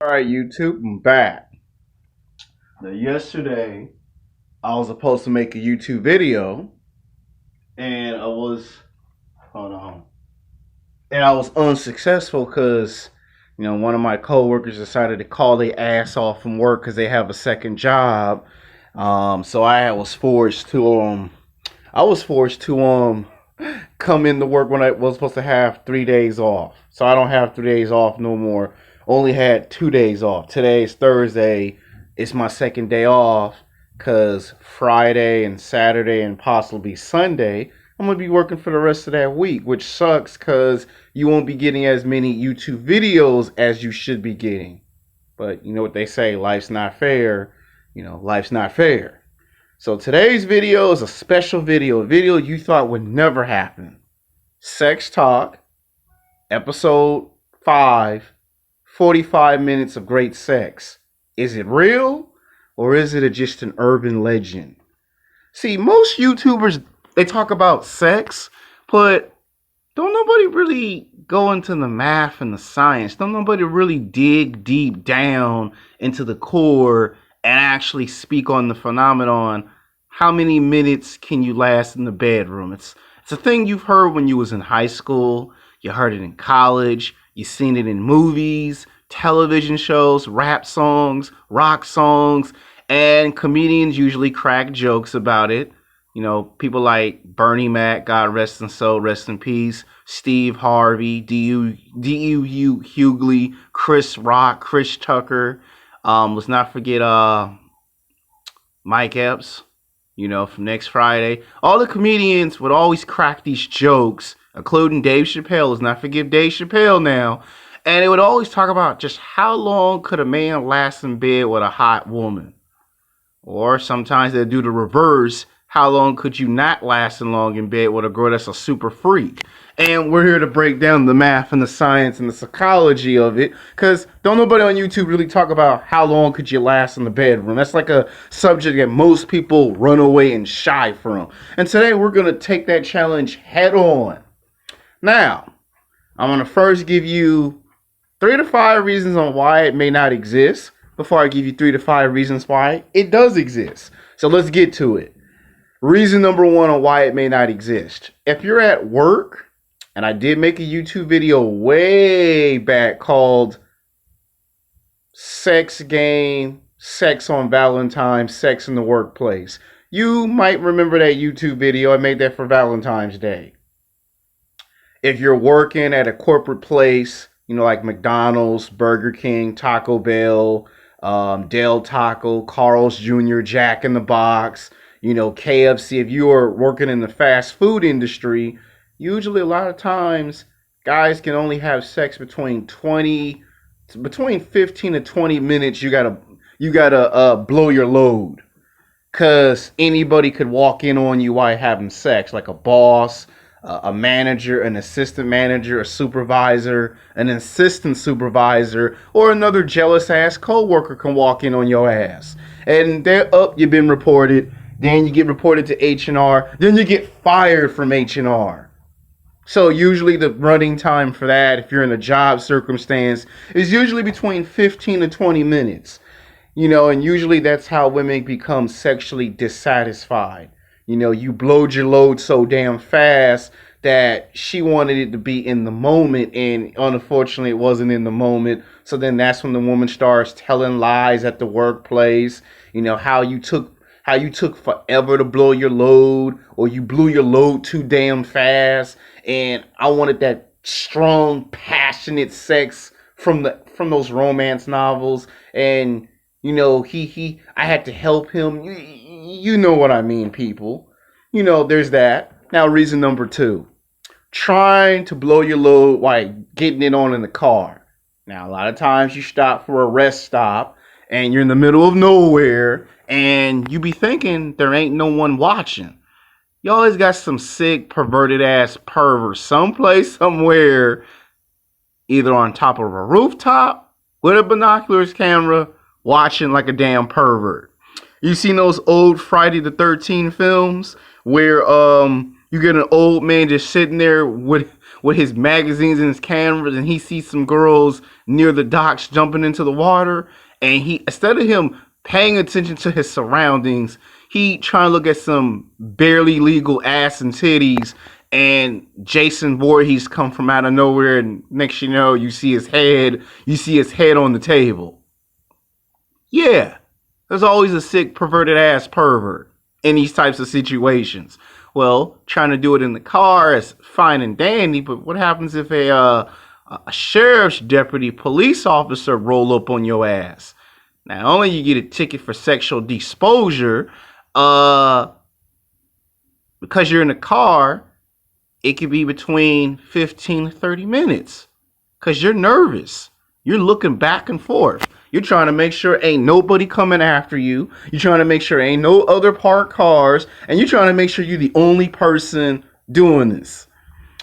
Alright, YouTube, I'm back. Now, yesterday, I was supposed to make a YouTube video, and hold on, and I was unsuccessful because, one of my coworkers decided to call their ass off from work because they have a second job. So I was forced to, come into work when I was supposed to have 3 days off. So I don't have 3 days off no more. Only had 2 days off. Today's Thursday. It's my second day off because Friday and Saturday and possibly Sunday I'm going to be working for the rest of that week, which sucks because you won't be getting as many YouTube videos as you should be getting. But you know what they say, life's not fair. Life's not fair. So today's video is a special video, a video you thought would never happen. Sex Talk, episode 5, 45 minutes of great sex. Is it real or is it just an urban legend? See, most YouTubers, they talk about sex, but don't nobody really go into the math and the science. Don't nobody really dig deep down into the core and actually speak on the phenomenon. How many minutes can you last in the bedroom? It's a thing you've heard when you was in high school. You heard it in college. You seen it in movies, television shows, rap songs, rock songs, and comedians usually crack jokes about it. People like Bernie Mac, God rest his soul, rest in peace, Steve Harvey, D.U. Hughley, Chris Rock, Chris Tucker. Let's not forget Mike Epps, from Next Friday. All the comedians would always crack these jokes, including Dave Chappelle. Let's not forget Dave Chappelle now. And they would always talk about just how long could a man last in bed with a hot woman. Or sometimes they'll do the reverse. How long could you not last long in bed with a girl that's a super freak? And we're here to break down the math and the science and the psychology of it. Because don't nobody on YouTube really talk about how long could you last in the bedroom. That's like a subject that most people run away and shy from. And today we're going to take that challenge head on. Now, I'm going to first give you 3 to 5 reasons on why it may not exist before I give you 3 to 5 reasons why it does exist. So let's get to it. Reason number 1 on why it may not exist. If you're at work, and I did make a YouTube video way back called Sex Game, Sex on Valentine's, Sex in the Workplace. You might remember that YouTube video. I made that for Valentine's Day. If you're working at a corporate place, like McDonald's, Burger King, Taco Bell, Del Taco, Carl's Jr., Jack in the Box, KFC. If you are working in the fast food industry, usually a lot of times guys can only have sex between 15 to 20 minutes. You gotta blow your load, cause anybody could walk in on you while having sex, like a boss, a manager, an assistant manager, a supervisor, an assistant supervisor, or another jealous ass coworker can walk in on your ass, and they're up. You've been reported. Then you get reported to H&R. Then you get fired from H&R. So usually the running time for that, if you're in a job circumstance, is usually between 15 to 20 minutes. And usually that's how women become sexually dissatisfied. You blowed your load so damn fast that she wanted it to be in the moment, and unfortunately it wasn't in the moment. So then that's when the woman starts telling lies at the workplace. How you took forever to blow your load, or you blew your load too damn fast, and I wanted that strong, passionate sex from those romance novels, and I had to help him. You know what I mean, people. There's that. Now, reason number 2, trying to blow your load while getting it on in the car. Now, a lot of times you stop for a rest stop, and you're in the middle of nowhere, and you be thinking there ain't no one watching. You always got some sick, perverted ass pervert someplace, somewhere, either on top of a rooftop with a binoculars camera, watching like a damn pervert. You seen those old Friday the 13th films where You get an old man just sitting there with his magazines and his cameras, and he sees some girls near the docks jumping into the water, and he, instead of him paying attention to his surroundings, he trying to look at some barely legal ass and titties, and Jason Voorhees come from out of nowhere, and next you know, you see his head on the table. Yeah, there's always a sick, perverted ass pervert in these types of situations. Well, trying to do it in the car is fine and dandy, but what happens if a sheriff's deputy police officer roll up on your ass? Not only you get a ticket for sexual exposure, because you're in the car, it could be between 15 to 30 minutes because you're nervous. You're looking back and forth. You're trying to make sure ain't nobody coming after you. You're trying to make sure ain't no other parked cars. And you're trying to make sure you're the only person doing this.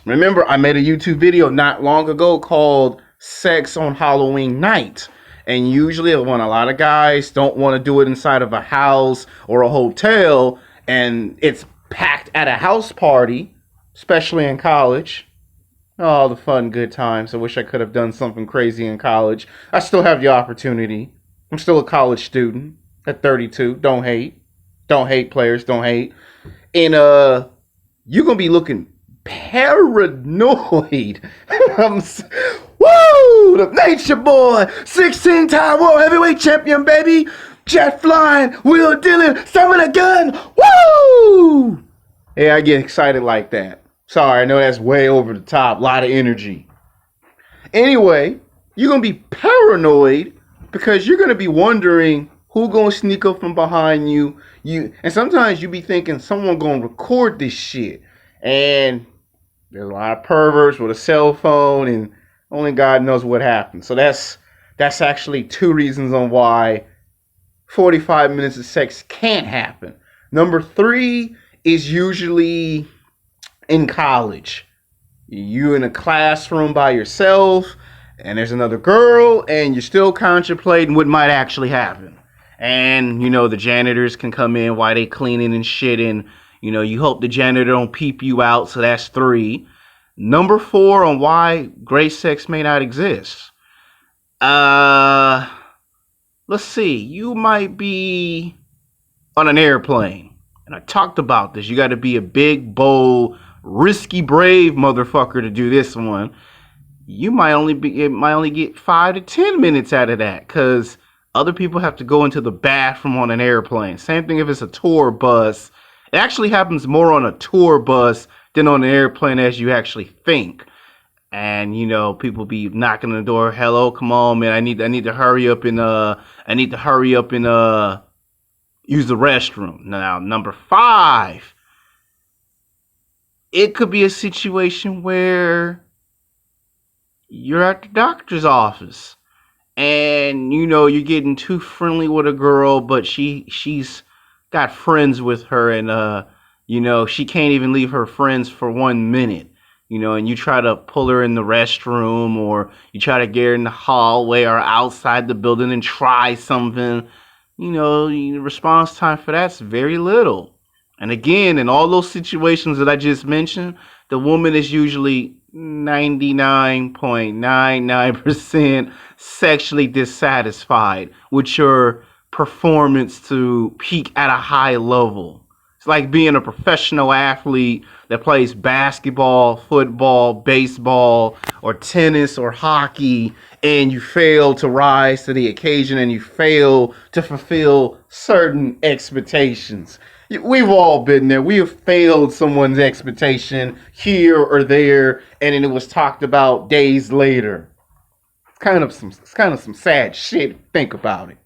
Remember, I made a YouTube video not long ago called Sex on Halloween Night. And usually when a lot of guys don't want to do it inside of a house or a hotel and it's packed at a house party, especially in college. Oh, the fun, good times. I wish I could have done something crazy in college. I still have the opportunity. I'm still a college student at 32. Don't hate. Don't hate, players. Don't hate. And you're going to be looking paranoid. Woo! The Nature Boy, 16-time world heavyweight champion, baby. Jet flying, wheel dealing, summon a gun. Woo! Yeah, I get excited like that. Sorry, I know that's way over the top. A lot of energy. Anyway, you're going to be paranoid because you're going to be wondering who going to sneak up from behind you. And sometimes you be thinking someone going to record this shit. And there's a lot of perverts with a cell phone and only God knows what happened. So that's actually 2 reasons on why 45 minutes of sex can't happen. Number 3 is usually in college. You in a classroom by yourself and there's another girl and you're still contemplating what might actually happen. And, you know, the janitors can come in while they cleaning and shit, and, you know, you hope the janitor don't peep you out, so that's 3. Number 4 on why great sex may not exist. Let's see. You might be on an airplane. And I talked about this. You got to be a big, bold, risky, brave motherfucker to do this one. It might only get 5 to 10 minutes out of that because other people have to go into the bathroom on an airplane. Same thing if it's a tour bus. It actually happens more on a tour bus than on an airplane as you actually think. And, you know, people be knocking on the door. Hello, come on, man. I need to hurry up and use the restroom. Now, number 5, it could be a situation where you're at the doctor's office and, you know, you're getting too friendly with a girl, but she's got friends with her and, you know, she can't even leave her friends for 1 minute, you know, and you try to pull her in the restroom or you try to get her in the hallway or outside the building and try something. You know, the response time for that's very little. And again, in all those situations that I just mentioned, the woman is usually 99.99% sexually dissatisfied with your performance to peak at a high level. It's like being a professional athlete that plays basketball, football, baseball, or tennis or hockey, and you fail to rise to the occasion and you fail to fulfill certain expectations. We've all been there. We have failed someone's expectation here or there, and then it was talked about days later. It's kind of some sad shit. Think about it.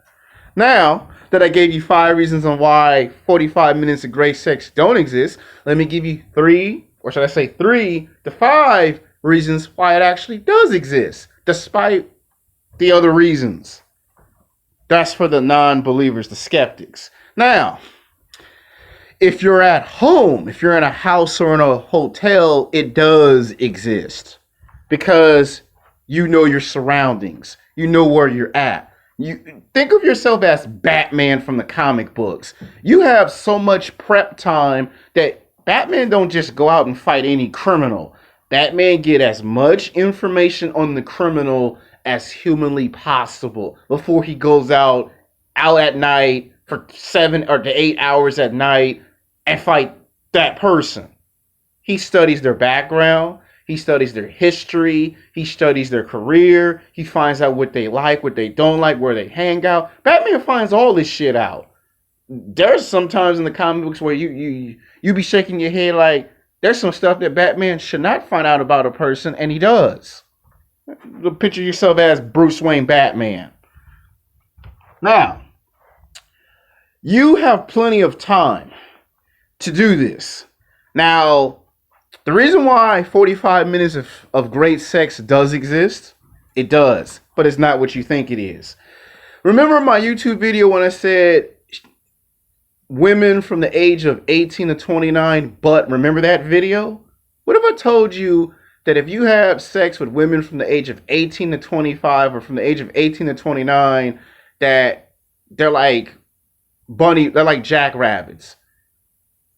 Now that I gave you 5 reasons on why 45 minutes of great sex don't exist, let me give you 3 to 5 reasons why it actually does exist, despite the other reasons. That's for the non-believers, the skeptics. Now, if you're at home, if you're in a house or in a hotel, it does exist because you know your surroundings. You know where you're at. You think of yourself as Batman from the comic books. You have so much prep time that Batman don't just go out and fight any criminal. Batman get as much information on the criminal as humanly possible before he goes out at night for 7 or to 8 hours at night and fight that person. He studies their background. He studies their history. He studies their career. He finds out what they like, what they don't like, where they hang out. Batman finds all this shit out. There's sometimes in the comic books where you be shaking your head like there's some stuff that Batman should not find out about a person, and he does. Picture yourself as Bruce Wayne Batman. Now, you have plenty of time to do this. Now, the reason why 45 minutes of great sex does exist, it does, but it's not what you think it is. Remember my YouTube video when I said women from the age of 18 to 29, but remember that video? What if I told you that if you have sex with women from the age of 18 to 25 or from the age of 18 to 29, that they're like they're like jackrabbits.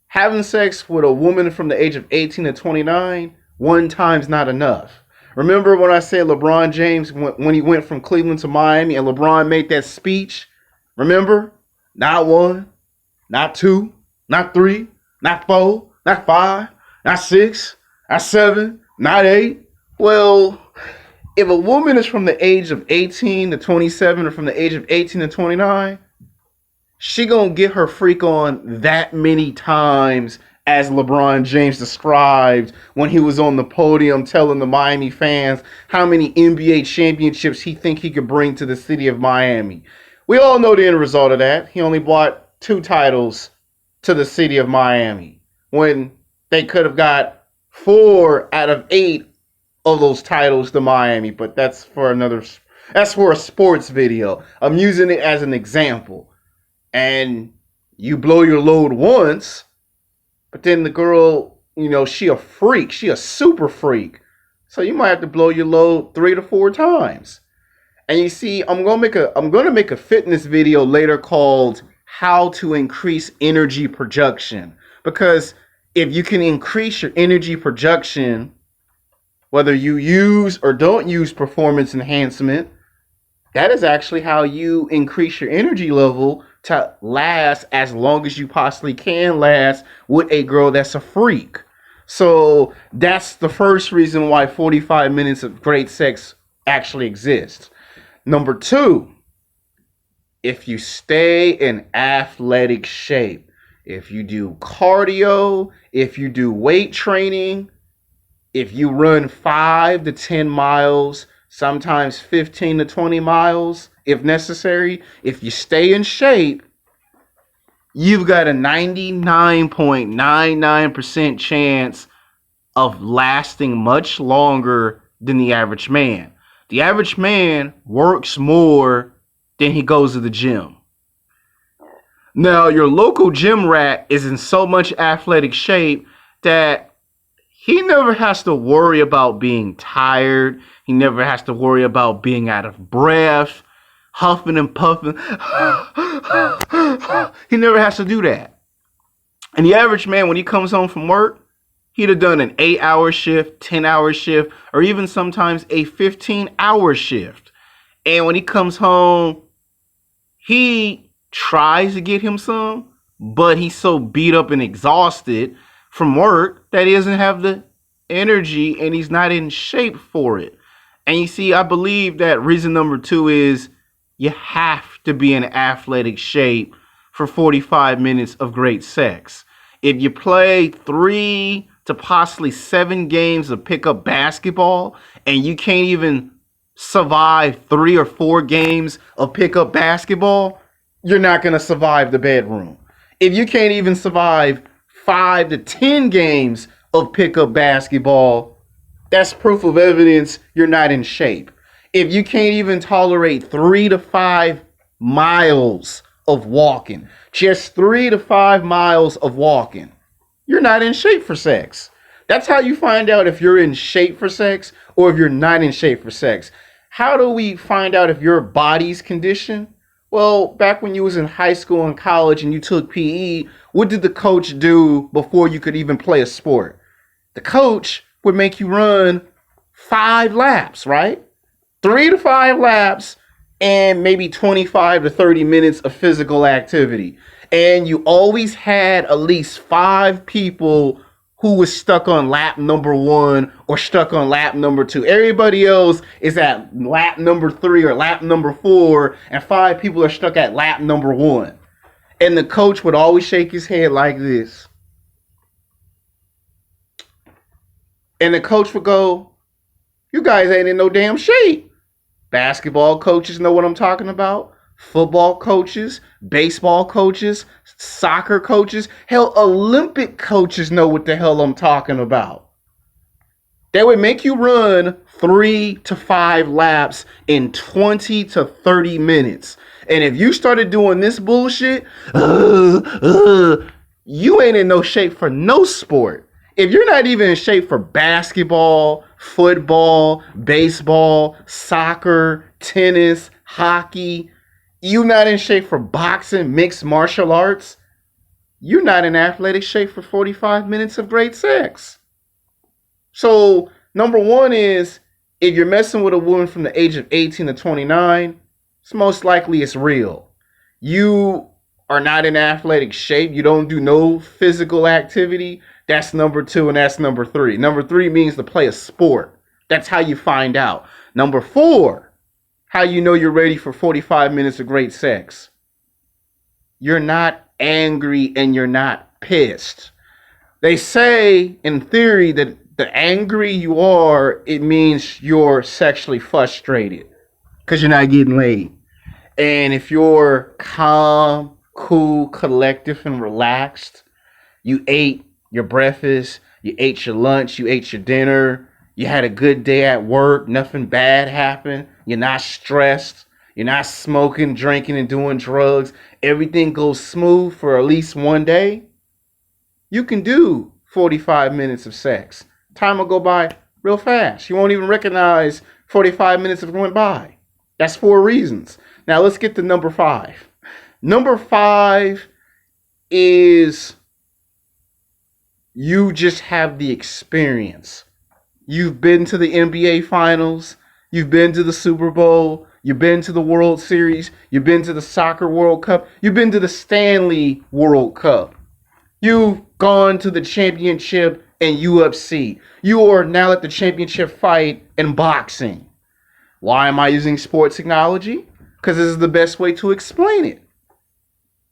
Having sex with a woman from the age of 18 to 29, one time's not enough. Remember when I said LeBron James, when he went from Cleveland to Miami and LeBron made that speech? Remember? Not one, not two, not three, not four, not five, not six, not seven, not eight. Well, if a woman is from the age of 18 to 27 or from the age of 18 to 29, she gonna get her freak on that many times as LeBron James described when he was on the podium telling the Miami fans how many NBA championships he think he could bring to the city of Miami. We all know the end result of that. He only brought 2 titles to the city of Miami when they could have got 4 out of 8 of those titles to Miami. But that's for a sports video. I'm using it as an example. And you blow your load once, but then the girl, she a freak. She a super freak. So you might have to blow your load 3 to 4 times. And you see, I'm gonna make a fitness video later called How to Increase Energy Production. Because if you can increase your energy production, whether you use or don't use performance enhancement, that is actually how you increase your energy level to last as long as you possibly can last with a girl that's a freak. So that's the first reason why 45 minutes of great sex actually exists. Number 2, if you stay in athletic shape, if you do cardio, if you do weight training, if you run 5 to 10 miles, sometimes 15 to 20 miles, if necessary, if you stay in shape, you've got a 99.99% chance of lasting much longer than the average man. The average man works more than he goes to the gym. Now, your local gym rat is in so much athletic shape that he never has to worry about being tired. He never has to worry about being out of breath, huffing and puffing. He never has to do that. And the average man, when he comes home from work, he'd have done an 8-hour shift, 10-hour shift, or even sometimes a 15-hour shift. And when he comes home, he tries to get him some, but he's so beat up and exhausted from work that he doesn't have the energy and he's not in shape for it. And you see, I believe that reason number 2 is you have to be in athletic shape for 45 minutes of great sex. If you play 3 to possibly 7 games of pickup basketball and you can't even survive 3 or 4 games of pickup basketball, you're not going to survive the bedroom. If you can't even survive 5 to 10 games of pickup basketball, that's proof of evidence you're not in shape. If you can't even tolerate 3 to 5 miles of walking, just 3 to 5 miles of walking, you're not in shape for sex. That's how you find out if you're in shape for sex or if you're not in shape for sex. How do we find out if your body's conditioned? Well, back when you was in high school and college and you took PE, what did the coach do before you could even play a sport? The coach would make you run 5 laps, right? 3 to 5 laps and maybe 25 to 30 minutes of physical activity. And you always had at least 5 people who was stuck on lap number 1 or stuck on lap number 2. Everybody else is at lap number 3 or lap number 4, and 5 people are stuck at lap number 1. And the coach would always shake his head like this. And the coach would go, "You guys ain't in no damn shape." Basketball coaches know what I'm talking about. Football coaches, baseball coaches, soccer coaches, hell, Olympic coaches know what the hell I'm talking about. They would make you run 3 to 5 laps in 20 to 30 minutes. And if you started doing this bullshit, you ain't in no shape for no sport. If you're not even in shape for basketball, football, baseball, soccer, tennis, hockey, you not in shape for boxing, mixed martial arts, you're not in athletic shape for 45 minutes of great sex. So, number one is, if you're messing with a woman from the age of 18 to 29, it's most likely it's real. You are not in athletic shape. You don't do no physical activity. That's number 2, and that's number 3. Number 3 means to play a sport. That's how you find out. Number 4, how you know you're ready for 45 minutes of great sex. You're not angry and you're not pissed. They say in theory that the angry you are, it means you're sexually frustrated because you're not getting laid. And if you're calm, cool, collective, and relaxed, you ate your breakfast, you ate your lunch, you ate your dinner, you had a good day at work, nothing bad happened, you're not stressed, you're not smoking, drinking, and doing drugs, everything goes smooth for at least one day, you can do 45 minutes of sex. Time will go by real fast. You won't even recognize 45 minutes have went by. That's 4 reasons. Now let's get to number 5. Number 5 is you just have the experience. You've been to the NBA Finals. You've been to the Super Bowl. You've been to the World Series. You've been to the Soccer World Cup. You've been to the Stanley World Cup. You've gone to the championship in UFC. You are now at the championship fight in boxing. Why am I using sports technology? Because this is the best way to explain it.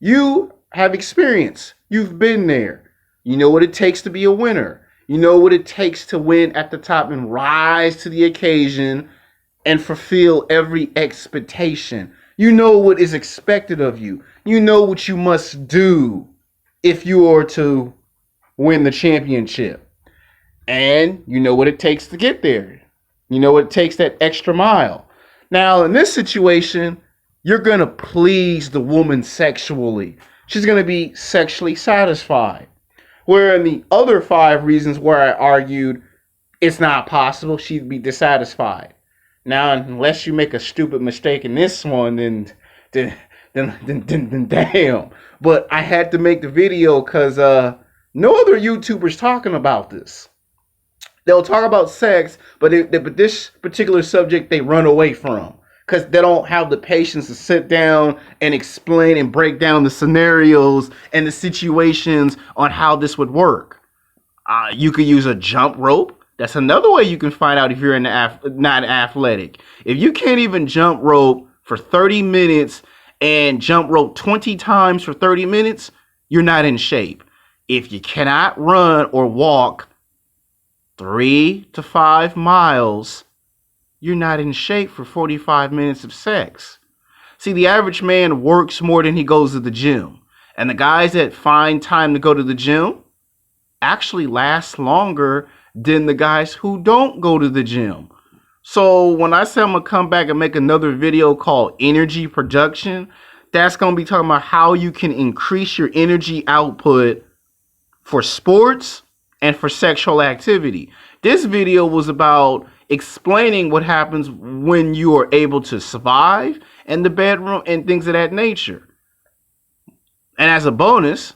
You have experience. You've been there. You know what it takes to be a winner. You know what it takes to win at the top and rise to the occasion and fulfill every expectation. You know what is expected of you. You know what you must do if you are to win the championship. And you know what it takes to get there. You know what it takes, that extra mile. Now, in this situation, you're going to please the woman sexually. She's going to be sexually satisfied. Where in the other 5 reasons where I argued it's not possible, she'd be dissatisfied. Now, unless you make a stupid mistake in this one, then damn. But I had to make the video because no other YouTubers talking about this. They'll talk about sex, but this particular subject they run away from because they don't have the patience to sit down and explain and break down the scenarios and the situations on how this would work. You could use a jump rope. That's another way you can find out if you're not athletic. If you can't even jump rope for 30 minutes and jump rope 20 times for 30 minutes, you're not in shape. If you cannot run or walk 3 to 5 miles, you're not in shape for 45 minutes of sex. See, the average man works more than he goes to the gym. And the guys that find time to go to the gym actually last longer than the guys who don't go to the gym. So when I say I'm going to come back and make another video called Energy Production, that's going to be talking about how you can increase your energy output for sports and for sexual activity. This video was about explaining what happens when you are able to survive in the bedroom and things of that nature. And as a bonus,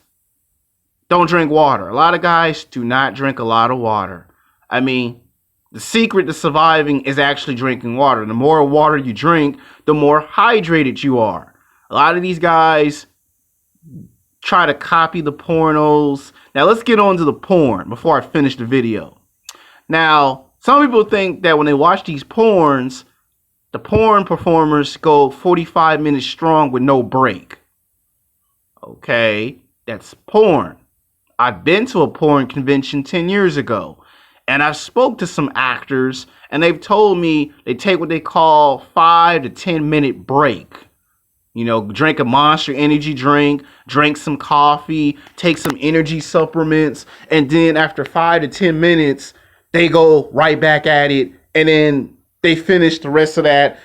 don't drink water. A lot of guys do not drink a lot of water. I mean, the secret to surviving is actually drinking water. The more water you drink, the more hydrated you are. A lot of these guys try to copy the pornos. Now let's get on to the porn before I finish the video. Now, some people think that when they watch these porns, the porn performers go 45 minutes strong with no break. Okay, that's porn. I've been to a porn convention 10 years ago, and I've spoke to some actors, and they've told me they take what they call 5 to 10 minute break. You know, drink a Monster Energy drink, drink some coffee, take some energy supplements, and then after 5 to 10 minutes, they go right back at it, and then they finish the rest of that.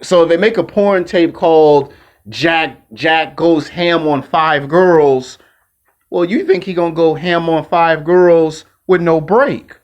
So if they make a porn tape called Jack Goes Ham on 5 Girls, well, you think he gonna go ham on 5 girls with no break?